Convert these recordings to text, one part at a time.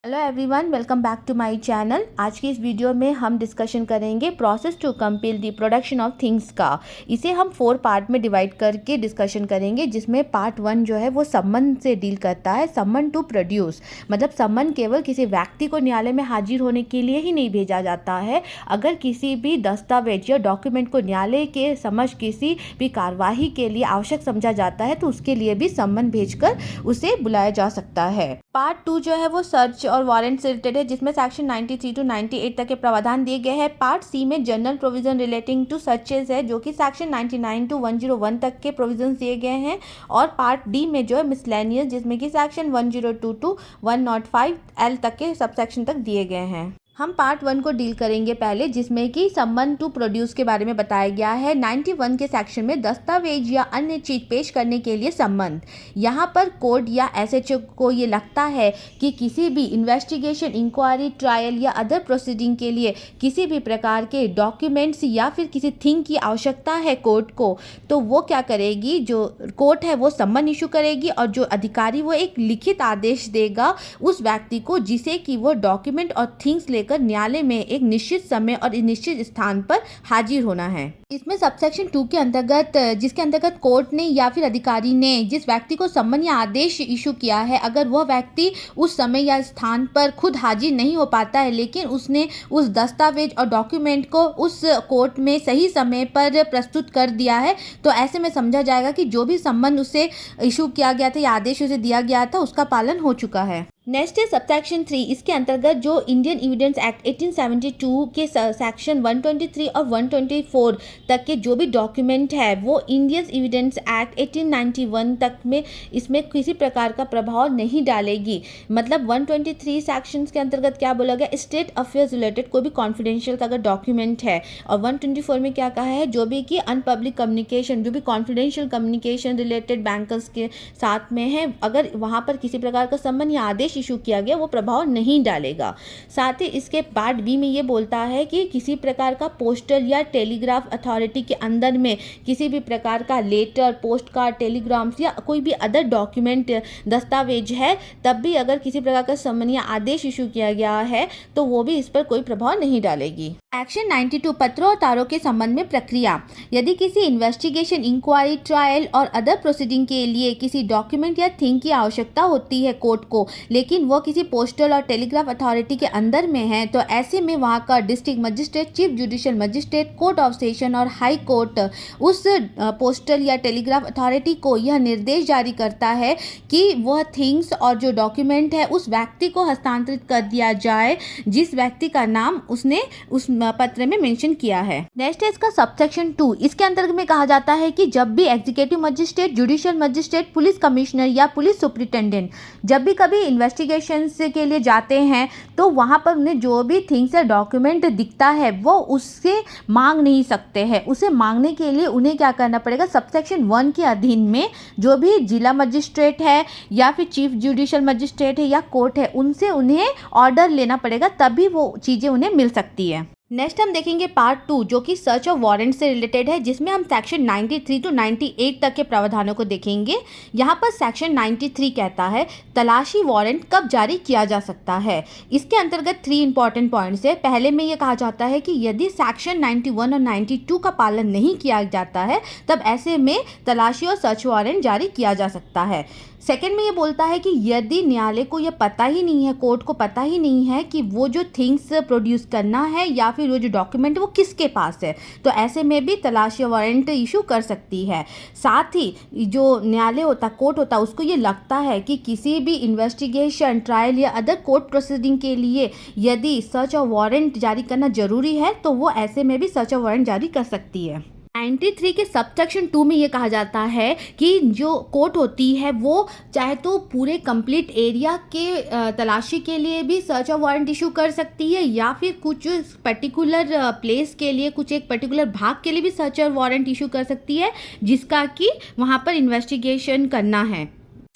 Hello everyone, welcome back to my channel. आज की इस वीडियो में हम डिस्कशन करेंगे process to compile the production of things का। इसे हम 4 पार्ट में डिवाइड करके डिस्कशन करेंगे, जिसमें पार्ट 1 जो है वो सम्मन से डील करता है। सम्मन टू प्रोड्यूस मतलब सम्मन केवल किसी व्यक्ति को न्यायालय में हाजिर होने के लिए ही नहीं भेजा जाता है। अगर किसी भी दस्तावेज या डॉक्यूमेंट को न्यायालय के समक्ष किसी भी कार्यवाही के लिए आवश्यक समझा जाता है तो उसके लिए भी सम्मन भेजकर उसे बुलाया जा सकता है। पार्ट 2 जो है वो सर्च और वारंट से रिलेटेड है, जिसमें सेक्शन 93 टू 98 तक के प्रावधान दिए गए हैं। पार्ट सी में general provision relating to searches है, जो कि सेक्शन 99 टू 101 तक के प्रोविजन दिए गए हैं। और पार्ट डी में जो है मिसलेनियस, जिसमें कि सेक्शन 102 टू 105 एल तक के सबसेक्शन तक दिए गए हैं। हम पार्ट 1 को डील करेंगे पहले, जिसमें कि सम्मन टू प्रोड्यूस के बारे में बताया गया है। 91 के सेक्शन में दस्तावेज या अन्य चीज पेश करने के लिए सम्मन। यहाँ पर कोर्ट या एसएचओ को ये लगता है कि किसी भी इन्वेस्टिगेशन, इंक्वायरी, ट्रायल या अदर प्रोसीडिंग के लिए किसी भी प्रकार के डॉक्यूमेंट्स या फिर किसी थिंग की आवश्यकता है कोर्ट को, तो वो क्या करेगी, जो कोर्ट है वो सम्मन इशू करेगी और जो अधिकारी वो एक लिखित आदेश देगा उस व्यक्ति को, जिसे कि वो डॉक्यूमेंट और थिंग्स लेकर न्यायालय में एक निश्चित समय और निश्चित स्थान पर हाजिर होना है। इसमें सबसेक्शन 2 के अंतर्गत, जिसके अंतर्गत कोर्ट ने या फिर अधिकारी ने जिस व्यक्ति को सम्मन या आदेश इशू किया है, अगर वह व्यक्ति उस समय या स्थान पर खुद हाजिर नहीं हो पाता है, लेकिन उसने उस दस्तावेज और डॉक्यूमेंट को उस कोर्ट में सही समय पर प्रस्तुत कर दिया है, तो ऐसे में समझा जाएगा कि जो भी सम्मन उसे इशू किया गया था या आदेश उसे दिया गया था उसका पालन हो चुका है। नेक्स्ट है सबसेक्शन 3। इसके अंतर्गत जो इंडियन एविडेंस एक्ट 1872 के सेक्शन 123 और 124 तक के जो भी डॉक्यूमेंट है वो इंडियन एविडेंस एक्ट 1891 तक में इसमें किसी प्रकार का प्रभाव नहीं डालेगी। मतलब 123 सेक्शंस के अंतर्गत क्या बोला गया, स्टेट अफेयर्स रिलेटेड कोई भी कॉन्फिडेंशियल का अगर डॉक्यूमेंट है, और 124 में क्या कहा है, जो भी कि अनपब्लिक कम्युनिकेशन, जो भी कॉन्फिडेंशियल कम्युनिकेशन रिलेटेड बैंकर्स के साथ में है, अगर वहाँ पर किसी प्रकार का सम्मन या आदेश इशू किया गया वो प्रभाव नहीं डालेगा। साथ ही इसके पार्ट बी में ये बोलता है कि किसी प्रकार का पोस्टल या टेलीग्राफ अथॉरिटी के अंदर में किसी भी प्रकार का लेटर, पोस्ट कार्ड, टेलीग्राम्स या कोई भी अदर डॉक्यूमेंट, दस्तावेज है, तब भी अगर किसी प्रकार का सम्मन या आदेश इशू किया गया है तो वो भी इस पर कोई प्रभाव नहीं डालेगी। एक्शन 92 पत्रों और तारों के संबंध में प्रक्रिया। यदि किसी इन्वेस्टिगेशन, इंक्वायरी, ट्रायल और अदर प्रोसीडिंग के लिए किसी डॉक्यूमेंट या थिंग की आवश्यकता होती है कोर्ट को, लेकिन वो किसी पोस्टल और टेलीग्राफ अथॉरिटी के अंदर में है, तो ऐसे में वहाँ का district magistrate, chief judicial magistrate, court of session और हाई कोर्ट उस पोस्टल या टेलीग्राफ अथॉरिटी को यह निर्देश जारी करता है कि वह थिंग्स और जो डॉक्यूमेंट है उस व्यक्ति को हस्तांतरित कर दिया जाए जिस व्यक्ति का नाम उसने उस पत्र में मेंशन किया है। नेक्स्ट है इसका सबसेक्शन 2। इसके अंतर्गत में कहा जाता है कि जब भी executive magistrate, judicial magistrate, police commissioner या पुलिस सुप्रिटेंडेंट जब भी कभी इन्वेस्टिगेशन के लिए जाते हैं तो वहाँ पर उन्हें जो भी थिंग्स या डॉक्यूमेंट दिखता है वो उससे मांग नहीं सकते हैं। उसे मांगने के लिए उन्हें क्या करना पड़ेगा, सबसेक्शन 1 के अधीन में जो भी जिला मजिस्ट्रेट है या फिर चीफ जुडिशियल मजिस्ट्रेट है या कोर्ट है, उनसे उन्हें ऑर्डर लेना पड़ेगा, तभी वो चीज़ें उन्हें मिल सकती है। नेक्स्ट हम देखेंगे पार्ट 2, जो कि सर्च ऑफ वारंट से रिलेटेड है, जिसमें हम सेक्शन 93 टू 98 तक के प्रावधानों को देखेंगे। यहाँ पर सेक्शन 93 कहता है तलाशी वारंट कब जारी किया जा सकता है। इसके अंतर्गत 3 इंपॉर्टेंट पॉइंट्स है। पहले में ये कहा जाता है कि यदि सेक्शन 91 और 92 का पालन नहीं किया जाता है तब ऐसे में तलाशी और सर्च वारंट जारी किया जा सकता है। सेकेंड में ये बोलता है कि यदि न्यायालय को ये पता ही नहीं है, कोर्ट को पता ही नहीं है कि वो जो थिंग्स प्रोड्यूस करना है या फिर वो जो डॉक्यूमेंट वो किसके पास है, तो ऐसे में भी तलाशी वारंट इशू कर सकती है। साथ ही जो न्यायालय होता, कोर्ट होता, उसको ये लगता है कि किसी भी इन्वेस्टिगेशन, ट्रायल या अदर कोर्ट प्रोसीडिंग के लिए यदि सर्च और वारंट जारी करना जरूरी है तो वो ऐसे में भी सर्च और वारंट जारी कर सकती है। 93 के सबसेक्शन 2 में ये कहा जाता है कि जो कोर्ट होती है वो चाहे तो पूरे कंप्लीट एरिया के तलाशी के लिए भी सर्च और वारंट इशू कर सकती है या फिर कुछ पर्टिकुलर प्लेस के लिए, कुछ एक पर्टिकुलर भाग के लिए भी सर्च और वारंट इशू कर सकती है जिसका कि वहाँ पर इन्वेस्टिगेशन करना है।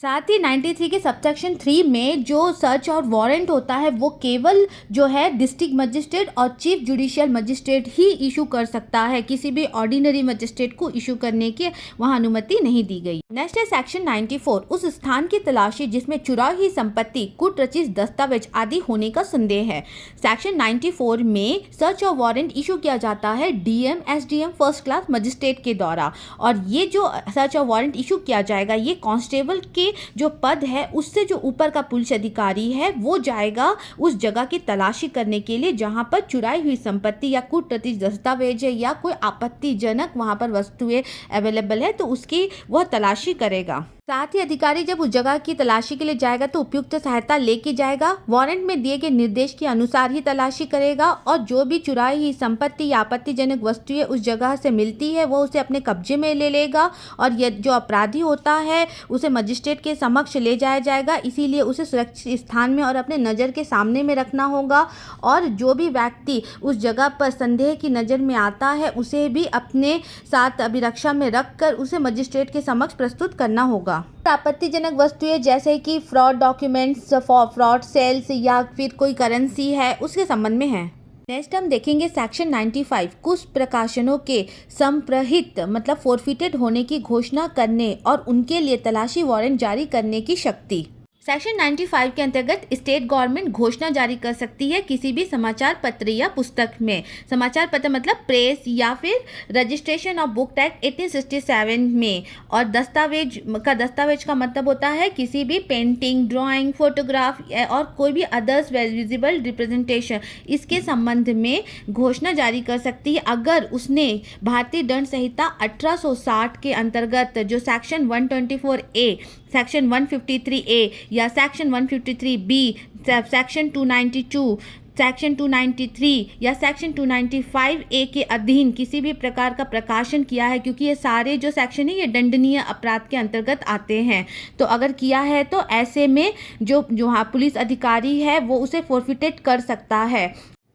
साथ ही 93 के सबसेक्शन 3 में जो सर्च और वारंट होता है वो केवल जो है डिस्ट्रिक्ट मजिस्ट्रेट और चीफ जुडिशियल मजिस्ट्रेट ही इशू कर सकता है, किसी भी ऑर्डिनरी मजिस्ट्रेट को इशू करने की वहाँ अनुमति नहीं दी गई। नेक्स्ट है सेक्शन 94, उस स्थान की तलाशी जिसमें चुराई हुई संपत्ति, कुट रचित दस्तावेज आदि होने का संदेह है। सेक्शन 94 में सर्च और वारंट इशू किया जाता है DM SDM first class magistrate के द्वारा, और ये जो सर्च और वारंट इशू किया जाएगा ये कांस्टेबल के जो पद है उससे जो ऊपर का पुलिस अधिकारी है वो जाएगा उस जगह की तलाशी करने के लिए जहां पर चुराई हुई संपत्ति या कुट रचित दस्तावेज है या कोई आपत्तिजनक वहां पर वस्तुएं अवेलेबल है तो उसकी वह तलाशी करेगा। साथ ही अधिकारी जब उस जगह की तलाशी के लिए जाएगा तो उपयुक्त सहायता लेके जाएगा, वारंट में दिए गए निर्देश के अनुसार ही तलाशी करेगा और जो भी चुराई हुई संपत्ति या आपत्तिजनक वस्तुएं उस जगह से मिलती है वो उसे अपने कब्जे में ले लेगा और यह जो अपराधी होता है उसे मजिस्ट्रेट के समक्ष ले जाया जाएगा। इसीलिए उसे सुरक्षित स्थान में और अपने नज़र के सामने में रखना होगा और जो भी व्यक्ति उस जगह पर संदेह की नज़र में आता है उसे भी अपने साथ अभिरक्षा में रखकर उसे मजिस्ट्रेट के समक्ष प्रस्तुत करना होगा। आपत्तिजनक वस्तुएं जैसे कि फ्रॉड डॉक्यूमेंट्स, फ्रॉड सेल्स या फिर कोई करेंसी है उसके संबंध में है। नेक्स्ट हम देखेंगे सेक्शन 95, कुछ प्रकाशनों के संप्रहित मतलब फोरफिटेड होने की घोषणा करने और उनके लिए तलाशी वारंट जारी करने की शक्ति। सेक्शन 95 के अंतर्गत स्टेट गवर्नमेंट घोषणा जारी कर सकती है किसी भी समाचार पत्र या पुस्तक में। समाचार पत्र मतलब प्रेस या फिर रजिस्ट्रेशन ऑफ बुक एक्ट 1867 में, और दस्तावेज का मतलब होता है किसी भी पेंटिंग, ड्राइंग, फोटोग्राफ और कोई भी अदर्स विजिबल रिप्रेजेंटेशन, इसके संबंध में घोषणा जारी कर सकती है अगर उसने भारतीय दंड संहिता 1860 के अंतर्गत जो सेक्शन 124A, सेक्शन 153A या सेक्शन 153B, सेक्शन 292, सेक्शन 293 या सेक्शन 295A के अधीन किसी भी प्रकार का प्रकाशन किया है, क्योंकि ये सारे जो सेक्शन है ये दंडनीय अपराध के अंतर्गत आते हैं। तो अगर किया है तो ऐसे में जो पुलिस अधिकारी है वो उसे फोरफिटेड कर सकता है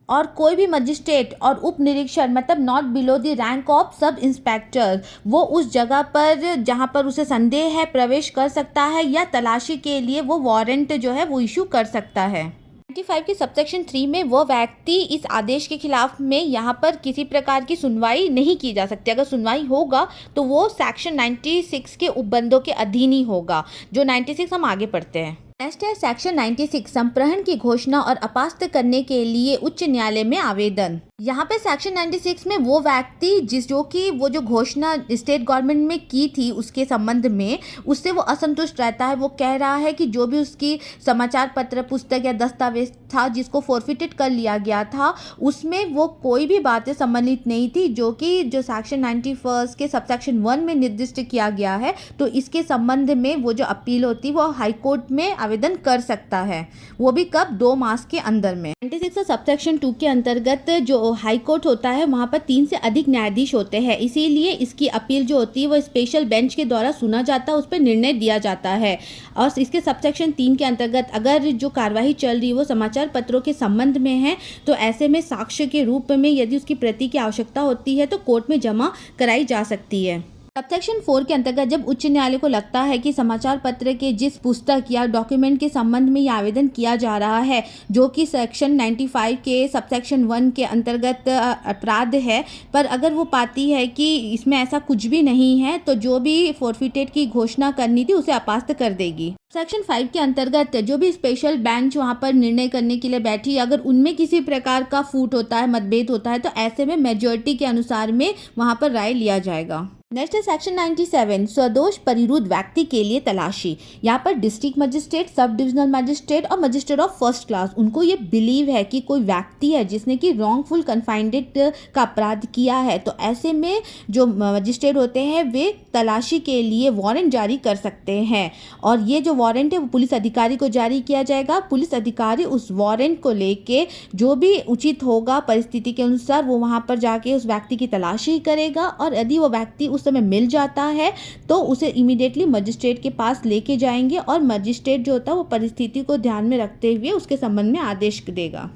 और कोई भी मजिस्ट्रेट और उप निरीक्षक मतलब not below the rank of sub inspector वो उस जगह पर जहां पर उसे संदेह है प्रवेश कर सकता है या तलाशी के लिए वो वारंट जो है वो इशू कर सकता है। 95 के सबसेक्शन 3 में वो व्यक्ति इस आदेश के खिलाफ में यहाँ पर किसी प्रकार की सुनवाई नहीं की जा सकती। अगर सुनवाई होगा तो वो सेक्शन 96 के उपबंधों के अधीन ही होगा। जो 96 हम आगे पढ़ते हैं। नेक्स्ट है सेक्शन 96, संप्रहण की घोषणा और अपास्त करने के लिए उच्च न्यायालय में आवेदन। यहाँ पे सेक्शन 96 में वो व्यक्ति वो जो घोषणा स्टेट गवर्नमेंट में की थी उसके संबंध में उससे वो असंतुष्ट रहता है। वो कह रहा है कि जो भी उसकी समाचार पत्र, पुस्तक या दस्तावेज था जिसको फोरफिटेड कर लिया गया था उसमें वो कोई भी बातें सम्मिलित नहीं थी जो सेक्शन 91 के सबसेक्शन 1 में निर्दिष्ट किया गया है। तो इसके संबंध में वो जो अपील होती है वो हाई कोर्ट में आवेदन कर सकता है, वो भी कब 2 मास के अंदर में। 96 सबसेक्शन 2 के अंतर्गत जो हाई कोर्ट होता है वहाँ पर 3 से अधिक न्यायाधीश होते हैं, इसीलिए इसकी अपील जो होती है वो स्पेशल बेंच के द्वारा सुना जाता है, उस पर निर्णय दिया जाता है। और इसके सबसेक्शन 3 के अंतर्गत अगर जो कार्यवाही चल रही है वो समाचार पत्रों के संबंध में है तो ऐसे में साक्ष्य के रूप में यदि उसकी प्रति की आवश्यकता होती है तो कोर्ट में जमा कराई जा सकती है। सबसेक्शन 4 के अंतर्गत जब उच्च न्यायालय को लगता है कि समाचार पत्र के जिस पुस्तक या डॉक्यूमेंट के संबंध में यह आवेदन किया जा रहा है जो कि सेक्शन 95 के सबसेक्शन 1 के अंतर्गत अपराध है, पर अगर वो पाती है कि इसमें ऐसा कुछ भी नहीं है तो जो भी फोरफिटेड की घोषणा करनी थी उसे अपास्त कर देगी। सेक्शन 5 के अंतर्गत जो भी स्पेशल बेंच वहाँ पर निर्णय करने के लिए बैठी अगर उनमें किसी प्रकार का फूट होता है, मतभेद होता है तो ऐसे में मेजॉरिटी के अनुसार में वहाँ पर राय लिया जाएगा। नेक्स्ट है सेक्शन 97, स्वदोष परिरुद्ध व्यक्ति के लिए तलाशी। यहाँ पर district magistrate, sub divisional magistrate और मजिस्ट्रेट ऑफ फर्स्ट क्लास उनको ये बिलीव है कि कोई व्यक्ति है जिसने कि रॉन्गफुल कन्फाइंडेड का अपराध किया है, तो ऐसे में जो मजिस्ट्रेट होते हैं वे तलाशी के लिए वारंट जारी कर सकते हैं और ये जो वारंट है वो पुलिस अधिकारी को जारी किया जाएगा। पुलिस अधिकारी उस वारंट को लेके जो भी उचित होगा परिस्थिति के अनुसार वो वहाँ पर जाके उस व्यक्ति की तलाशी करेगा और यदि वो व्यक्ति उस समय मिल जाता है तो उसे इमीडिएटली मजिस्ट्रेट के पास लेके जाएंगे और मजिस्ट्रेट जो होता है वो परिस्थिति को ध्यान में रखते हुए उसके संबंध में आदेश देगा।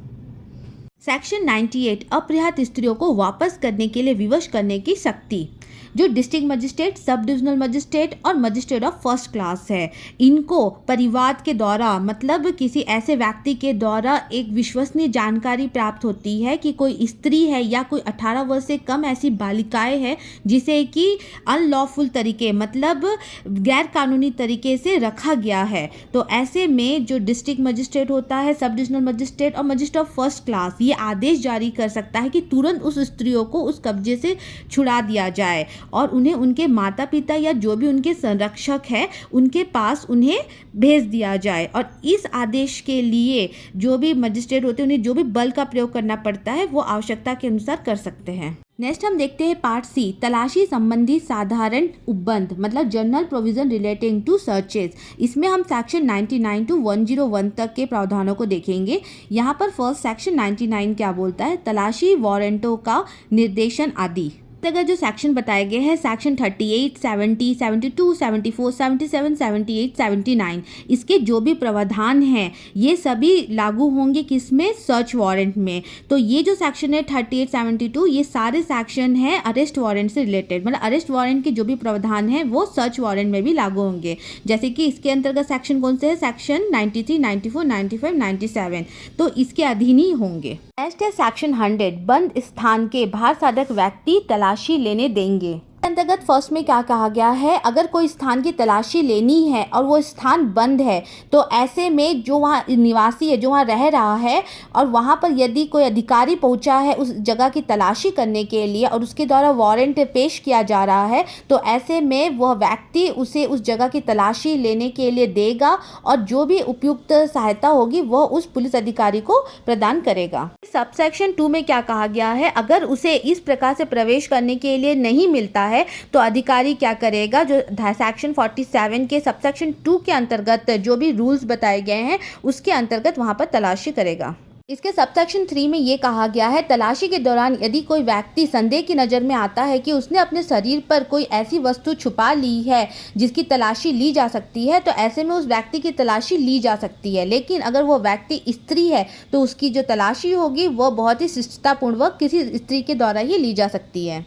सेक्शन 98 अपराधित स्त्रियों को वापस करने के लिए विवश करने की शक्ति। जो district magistrate, sub divisional magistrate और मजिस्ट्रेट ऑफ फर्स्ट क्लास है, इनको परिवाद के द्वारा मतलब किसी ऐसे व्यक्ति के द्वारा एक विश्वसनीय जानकारी प्राप्त होती है कि कोई स्त्री है या कोई 18 वर्ष से कम ऐसी बालिकाएं हैं जिसे कि अनलॉफुल तरीके मतलब गैर कानूनी तरीके से रखा गया है, तो ऐसे में जो डिस्ट्रिक्ट मजिस्ट्रेट होता है, सब डिविजनल मजिस्ट्रेट और मजिस्ट्रेट ऑफ फर्स्ट क्लास ये आदेश जारी कर सकता है कि तुरंत उस स्त्रियों को उस कब्जे से छुड़ा दिया जाए और उन्हें उनके माता पिता या जो भी उनके संरक्षक है उनके पास उन्हें भेज दिया जाए। और इस आदेश के लिए जो भी मजिस्ट्रेट होते हैं उन्हें जो भी बल का प्रयोग करना पड़ता है वो आवश्यकता के अनुसार कर सकते हैं। नेक्स्ट हम देखते हैं पार्ट सी, तलाशी संबंधी साधारण उपबंध मतलब general provision relating to searches. इसमें हम सेक्शन 99 टू 101 तक के प्रावधानों को देखेंगे। यहाँ पर फर्स्ट सेक्शन 99 क्या बोलता है, तलाशी वारंटों का निर्देशन आदि। अगर जो सेक्शन बताए गए हैं सेक्शन 38, 70, 72, 74, 77, 78, 79 इसके जो भी प्रावधान हैं ये सभी लागू होंगे किसमें, सर्च वारंट में। तो ये जो सेक्शन है 38, 72 ये सारे सेक्शन हैं अरेस्ट वारंट से रिलेटेड, मतलब अरेस्ट वारंट के जो भी प्रावधान हैं वो सर्च वारंट में भी लागू होंगे। जैसे कि इसके अंतर्गत सेक्शन कौन से है, सेक्शन 93, 94, 95, 97 तो इसके अधीन ही होंगे। नेक्स्ट है सेक्शन 100, बंद स्थान के बाहर साधक व्यक्ति तलाशी लेने देंगे। अंतर्गत फर्स्ट में क्या कहा गया है, अगर कोई स्थान की तलाशी लेनी है और वो स्थान बंद है तो ऐसे में जो वहाँ निवासी है, जो वहाँ रह रहा है और वहाँ पर यदि कोई अधिकारी पहुँचा है उस जगह की तलाशी करने के लिए और उसके द्वारा वारंट पेश किया जा रहा है तो ऐसे में वह व्यक्ति उसे उस जगह की तलाशी लेने के लिए देगा और जो भी उपयुक्त सहायता होगी वह उस पुलिस अधिकारी को प्रदान करेगा। सबसेक्शन 2 में क्या कहा गया है, अगर उसे इस प्रकार से प्रवेश करने के लिए नहीं मिलता है तो अधिकारी क्या करेगा, जो सेक्शन 47 के सबसेक्शन 2 के अंतर्गत जो भी रूल्स बताए गए हैं उसके अंतर्गत वहां पर तलाशी करेगा। इसके सबसेक्शन 3 में ये कहा गया है, तलाशी के दौरान यदि कोई व्यक्ति संदेह की नज़र में आता है कि उसने अपने शरीर पर कोई ऐसी वस्तु छुपा ली है जिसकी तलाशी ली जा सकती है तो ऐसे में उस व्यक्ति की तलाशी ली जा सकती है। लेकिन अगर वो व्यक्ति स्त्री है तो उसकी जो तलाशी होगी वह बहुत ही शिष्टतापूर्वक किसी स्त्री के द्वारा ही ली जा सकती है।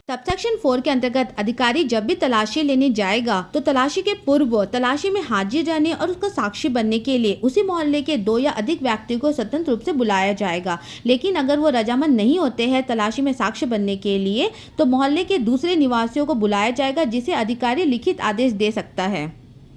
सबसेक्शन 4 के अंतर्गत अधिकारी जब भी तलाशी लेने जाएगा तो तलाशी के पूर्व तलाशी में हाजिर रहने और उसका साक्षी बनने के लिए उसी मोहल्ले के 2 या अधिक व्यक्तियों को स्वतंत्र रूप से बुलाया जाएगा। लेकिन अगर वो रजामंद नहीं होते हैं तलाशी में साक्ष्य बनने के लिए तो मोहल्ले के दूसरे निवासियों को बुलाया जाएगा जिसे अधिकारी लिखित आदेश दे सकता है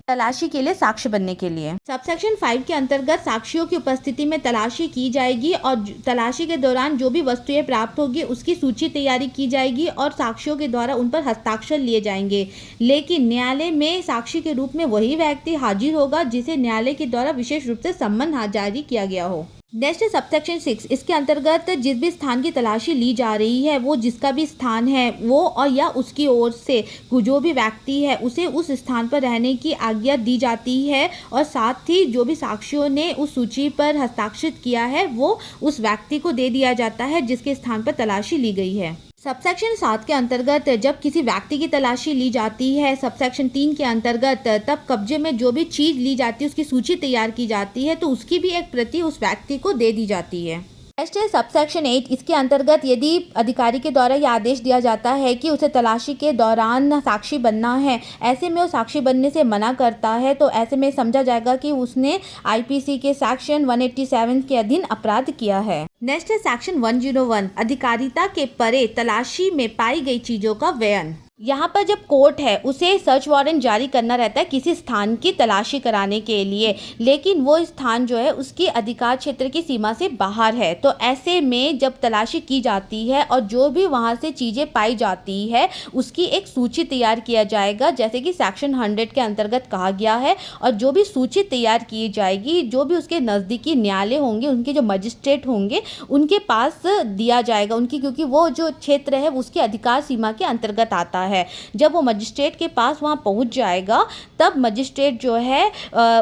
तलाशी के लिए साक्ष्य बनने के लिए। सबसेक्शन 5 के अंतर्गत साक्षियों की उपस्थिति में तलाशी की जाएगी और तलाशी के दौरान जो भी वस्तुएं प्राप्त होगी उसकी सूची तैयारी की जाएगी और साक्षियों के द्वारा उन पर हस्ताक्षर लिए जाएंगे। लेकिन न्यायालय में साक्षी के रूप में वही व्यक्ति हाजिर होगा जिसे न्यायालय के द्वारा विशेष रूप से सम्मन जारी किया गया हो। नेक्स्ट है सबसेक्शन 6, इसके अंतर्गत जिस भी स्थान की तलाशी ली जा रही है वो जिसका भी स्थान है वो और या उसकी ओर से जो भी व्यक्ति है उसे उस स्थान पर रहने की आज्ञा दी जाती है और साथ ही जो भी साक्षियों ने उस सूची पर हस्ताक्षरित किया है वो उस व्यक्ति को दे दिया जाता है जिसके स्थान पर तलाशी ली गई है। सबसेक्शन 7 के अंतर्गत जब किसी व्यक्ति की तलाशी ली जाती है सबसेक्शन 3 के अंतर्गत तब कब्जे में जो भी चीज़ ली जाती है उसकी सूची तैयार की जाती है तो उसकी भी एक प्रति उस व्यक्ति को दे दी जाती है। नेक्स्ट है सबसेक्शन 8, इसके अंतर्गत यदि अधिकारी के द्वारा यह आदेश दिया जाता है कि उसे तलाशी के दौरान साक्षी बनना है, ऐसे में वो साक्षी बनने से मना करता है तो ऐसे में समझा जाएगा कि उसने आईपीसी के सेक्शन 187 के अधीन अपराध किया है। नेक्स्ट है सेक्शन 101, अधिकारिता के परे तलाशी में पाई गई चीजों का व्ययन। यहाँ पर जब कोर्ट है उसे सर्च वारंट जारी करना रहता है किसी स्थान की तलाशी कराने के लिए, लेकिन वो स्थान जो है उसकी अधिकार क्षेत्र की सीमा से बाहर है। तो ऐसे में जब तलाशी की जाती है और जो भी वहाँ से चीज़ें पाई जाती है उसकी एक सूची तैयार किया जाएगा जैसे कि सेक्शन 100 के अंतर्गत कहा गया है। और जो भी सूची तैयार की जाएगी जो भी उसके नज़दीकी न्यायालय होंगे उनके जो मजिस्ट्रेट होंगे उनके पास दिया जाएगा उनकी, क्योंकि वो जो क्षेत्र है उसकी अधिकार सीमा के अंतर्गत आता है। जब वो मजिस्ट्रेट के पास वहाँ पहुँच जाएगा तब मजिस्ट्रेट जो है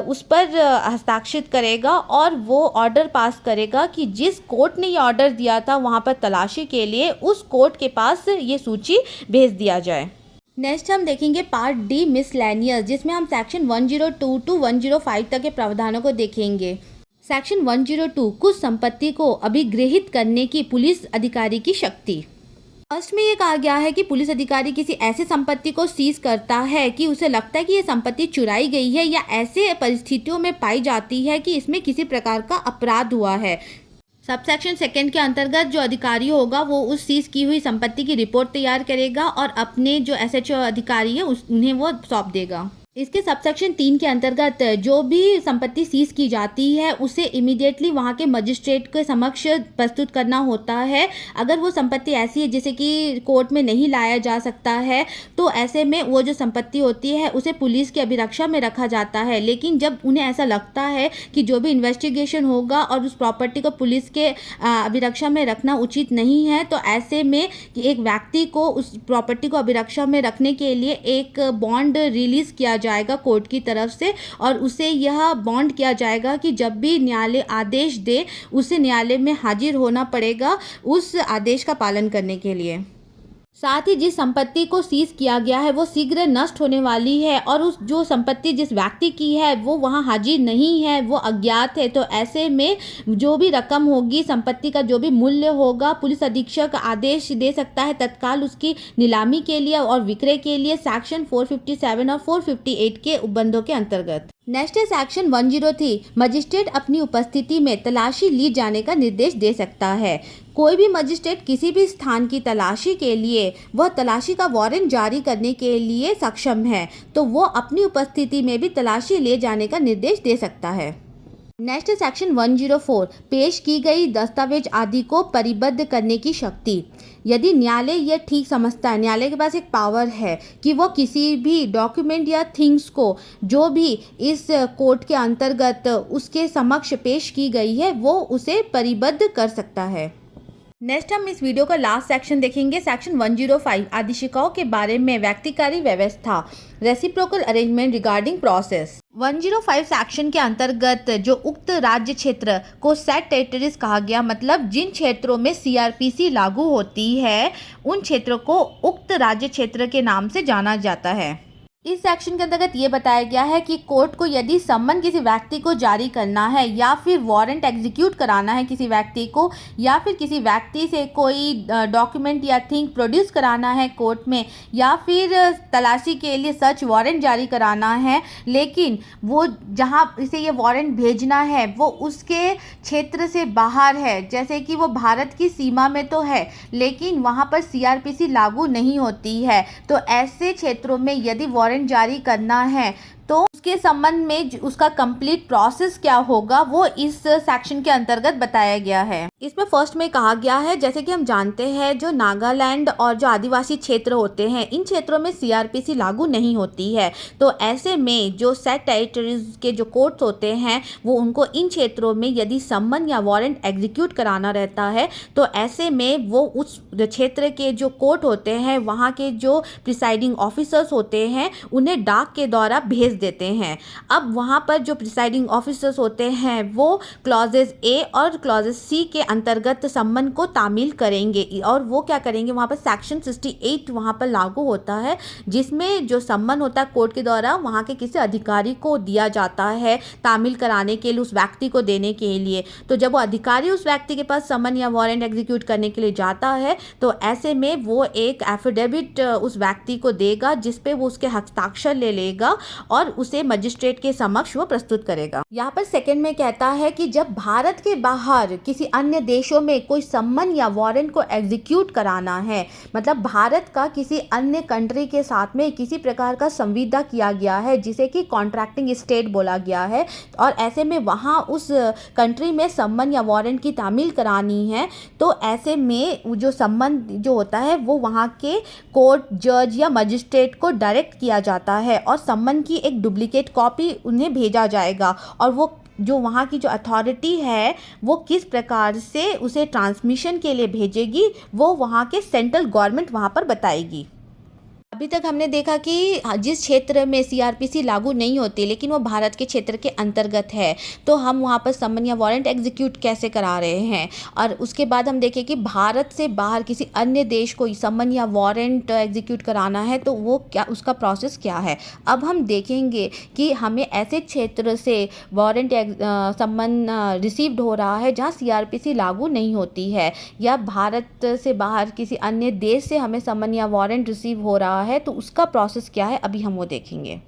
उस पर हस्ताक्षरित करेगा और वो ऑर्डर पास करेगा कि जिस कोर्ट ने ये ऑर्डर दिया था वहाँ पर तलाशी के लिए उस कोर्ट के पास ये सूची भेज दिया जाए। नेक्स्ट हम देखेंगे पार्ट डी मिसलेनियस, जिसमें हम सेक्शन 102 टू 105 तक के प्रावधानों को देखेंगे। सेक्शन 102 कुछ संपत्ति को अभिगृहित करने की पुलिस अधिकारी की शक्ति। फर्स्ट में ये कहा गया है कि पुलिस अधिकारी किसी ऐसे संपत्ति को सीज करता है कि उसे लगता है कि ये संपत्ति चुराई गई है या ऐसे परिस्थितियों में पाई जाती है कि इसमें किसी प्रकार का अपराध हुआ है। सबसेक्शन सेकंड के अंतर्गत जो अधिकारी होगा वो उस सीज की हुई संपत्ति की रिपोर्ट तैयार करेगा और अपने जो एसएचओ अधिकारी है उन्हें वो सौंप देगा। इसके सबसेक्शन 3 के अंतर्गत जो भी संपत्ति सीज की जाती है उसे इमीडिएटली वहाँ के मजिस्ट्रेट के समक्ष प्रस्तुत करना होता है। अगर वो संपत्ति ऐसी है जिसे कि कोर्ट में नहीं लाया जा सकता है तो ऐसे में वो जो संपत्ति होती है उसे पुलिस की अभिरक्षा में रखा जाता है। लेकिन जब उन्हें ऐसा लगता है कि जो भी इन्वेस्टिगेशन होगा और उस प्रॉपर्टी को पुलिस के अभिरक्षा में रखना उचित नहीं है तो ऐसे में एक व्यक्ति को उस प्रॉपर्टी को अभिरक्षा में रखने के लिए एक बॉन्ड रिलीज किया जाएगा कोर्ट की तरफ से और उसे यह बॉन्ड किया जाएगा कि जब भी न्यायालय आदेश दे उसे न्यायालय में हाजिर होना पड़ेगा उस आदेश का पालन करने के लिए। साथ ही जिस संपत्ति को सीज किया गया है वो शीघ्र नष्ट होने वाली है और उस जो संपत्ति जिस व्यक्ति की है वो वहाँ हाजिर नहीं है, वो अज्ञात है, तो ऐसे में जो भी रकम होगी संपत्ति का जो भी मूल्य होगा पुलिस अधीक्षक आदेश दे सकता है तत्काल उसकी नीलामी के लिए और विक्रय के लिए सेक्शन 457 और 458 के उपबंधों के अंतर्गत। नेक्स्ट है सेक्शन 103। मजिस्ट्रेट अपनी उपस्थिति में तलाशी ली जाने का निर्देश दे सकता है। कोई भी मजिस्ट्रेट किसी भी स्थान की तलाशी के लिए वह तलाशी का वारंट जारी करने के लिए सक्षम है तो वो अपनी उपस्थिति में भी तलाशी ले जाने का निर्देश दे सकता है। नेक्स्ट है सेक्शन 104। पेश की गई दस्तावेज आदि को परिबद्ध करने की शक्ति। यदि न्यायालय यह ठीक समझता है, न्यायालय के पास एक पावर है कि वो किसी भी डॉक्यूमेंट या थिंग्स को जो भी इस कोर्ट के अंतर्गत उसके समक्ष पेश की गई है वो उसे परिबद्ध कर सकता है। नेक्स्ट हम इस वीडियो का लास्ट सेक्शन देखेंगे, सेक्शन 105 आदेशिकाओं के बारे में व्यक्तिकारी व्यवस्था, reciprocal arrangement regarding process. 105 section के अंतर्गत जो उक्त राज्य क्षेत्र को सेट टेरिटरीज कहा गया, मतलब जिन क्षेत्रों में सीआरपीसी लागू होती है उन क्षेत्रों को उक्त राज्य क्षेत्र के नाम से जाना जाता है। इस सेक्शन के अंतर्गत ये बताया गया है कि कोर्ट को यदि सम्मन किसी व्यक्ति को जारी करना है या फिर वारंट एग्जीक्यूट कराना है किसी व्यक्ति को या फिर किसी व्यक्ति से कोई डॉक्यूमेंट या थिंग प्रोड्यूस कराना है कोर्ट में या फिर तलाशी के लिए सर्च वारंट जारी कराना है, लेकिन वो जहाँ इसे ये वारंट भेजना है वो उसके क्षेत्र से बाहर है, जैसे कि वो भारत की सीमा में तो है लेकिन वहाँ पर सीआरपीसी लागू नहीं होती है, तो ऐसे क्षेत्रों में यदि वारंट जारी करना है तो उसके संबंध में उसका कंप्लीट प्रोसेस क्या होगा वो इस सेक्शन के अंतर्गत बताया गया है। इसमें फर्स्ट में कहा गया है, जैसे कि हम जानते हैं जो नागालैंड और जो आदिवासी क्षेत्र होते हैं इन क्षेत्रों में सीआरपीसी लागू नहीं होती है, तो ऐसे में जो सेट टेरिटरीज के जो कोर्ट्स होते हैं वो उनको इन क्षेत्रों में यदि सम्मन या वारंट एग्जीक्यूट कराना रहता है तो ऐसे में वो उस क्षेत्र के जो कोर्ट होते हैं वहाँ के जो प्रिसाइडिंग ऑफिसर्स होते हैं उन्हें डाक के द्वारा भेज देते हैं। अब वहाँ पर जो प्रिसाइडिंग ऑफिसर्स होते हैं वो क्लॉजेस ए और क्लॉजेस सी के अंतर्गत सम्मन को तामील करेंगे और वो क्या करेंगे, वहाँ पर सेक्शन 68 वहाँ पर लागू होता है जिसमें जो सम्मन होता है कोर्ट के द्वारा वहाँ के किसी अधिकारी को दिया जाता है तामील कराने के लिए, उस व्यक्ति को देने के लिए। तो जब वो अधिकारी उस व्यक्ति के पास सम्मन या वारंट एग्जीक्यूट करने के लिए जाता है तो ऐसे में वो एक एफिडेविट उस व्यक्ति को देगा जिसपे वो उसके हस्ताक्षर ले लेगा और उसे मजिस्ट्रेट के समक्ष वो प्रस्तुत करेगा। यहाँ पर सेकंड में कहता है कि जब भारत के बाहर किसी अन्य देशों में कोई सम्मन या वारंट को एग्जीक्यूट कराना है, मतलब भारत का किसी अन्य कंट्री के साथ में किसी प्रकार का संविदा किया गया है जिसे कि कॉन्ट्रैक्टिंग स्टेट बोला गया है और ऐसे में वहाँ उस कंट्री में सम्मन या वारंट की तामील करानी है, तो ऐसे में जो सम्मन जो होता है वो वहाँ के कोर्ट जज या मजिस्ट्रेट को डायरेक्ट किया जाता है और सम्मन की एक डुप्लीकेट कॉपी उन्हें भेजा जाएगा और वो जो वहाँ की जो अथॉरिटी है वो किस प्रकार से उसे ट्रांसमिशन के लिए भेजेगी वो वहाँ के सेंट्रल गवर्नमेंट वहाँ पर बताएगी। अभी तक हमने देखा कि जिस क्षेत्र में सीआरपीसी लागू नहीं होती लेकिन वो भारत के क्षेत्र के अंतर्गत है, तो हम वहाँ पर समन या वारंट एग्जीक्यूट कैसे करा रहे हैं। और उसके बाद हम देखें कि भारत से बाहर किसी अन्य देश को समन या वारंट एग्जीक्यूट कराना है तो वो क्या, उसका प्रोसेस क्या है। अब हम देखेंगे कि हमें ऐसे क्षेत्र से वारंट समन रिसीव्ड हो रहा है जहाँ सीआरपीसी लागू नहीं होती है, या भारत से बाहर किसी अन्य देश से हमें समन या वारंट रिसीव हो रहा है, तो उसका प्रोसेस क्या है अभी हम वो देखेंगे।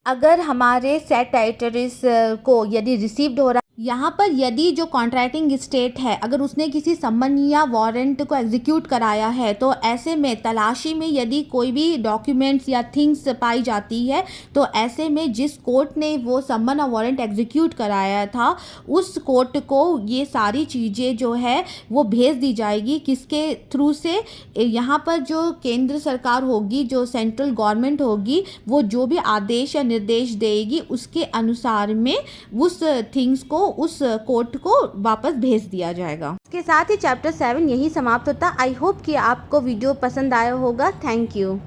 अगर हमारे सेट टेरिटरीज को यदि रिसीव्ड हो रहा, यहाँ पर यदि जो कॉन्ट्रैक्टिंग स्टेट है अगर उसने किसी समन या वारंट को एग्जीक्यूट कराया है, तो ऐसे में तलाशी में यदि कोई भी डॉक्यूमेंट्स या थिंग्स पाई जाती है, तो ऐसे में जिस कोर्ट ने वो समन और वारंट एग्जीक्यूट कराया था उस कोर्ट को ये सारी चीज़ें जो है वो भेज दी जाएगी। किसके थ्रू से, यहाँ पर जो केंद्र सरकार होगी, जो सेंट्रल गवर्नमेंट होगी, वो जो भी आदेश या निर्देश देगी उसके अनुसार में उस थिंग्स को उस कोर्ट को वापस भेज दिया जाएगा। इसके साथ ही चैप्टर 7 यही समाप्त होता। आई होप कि आपको वीडियो पसंद आया होगा। Thank you.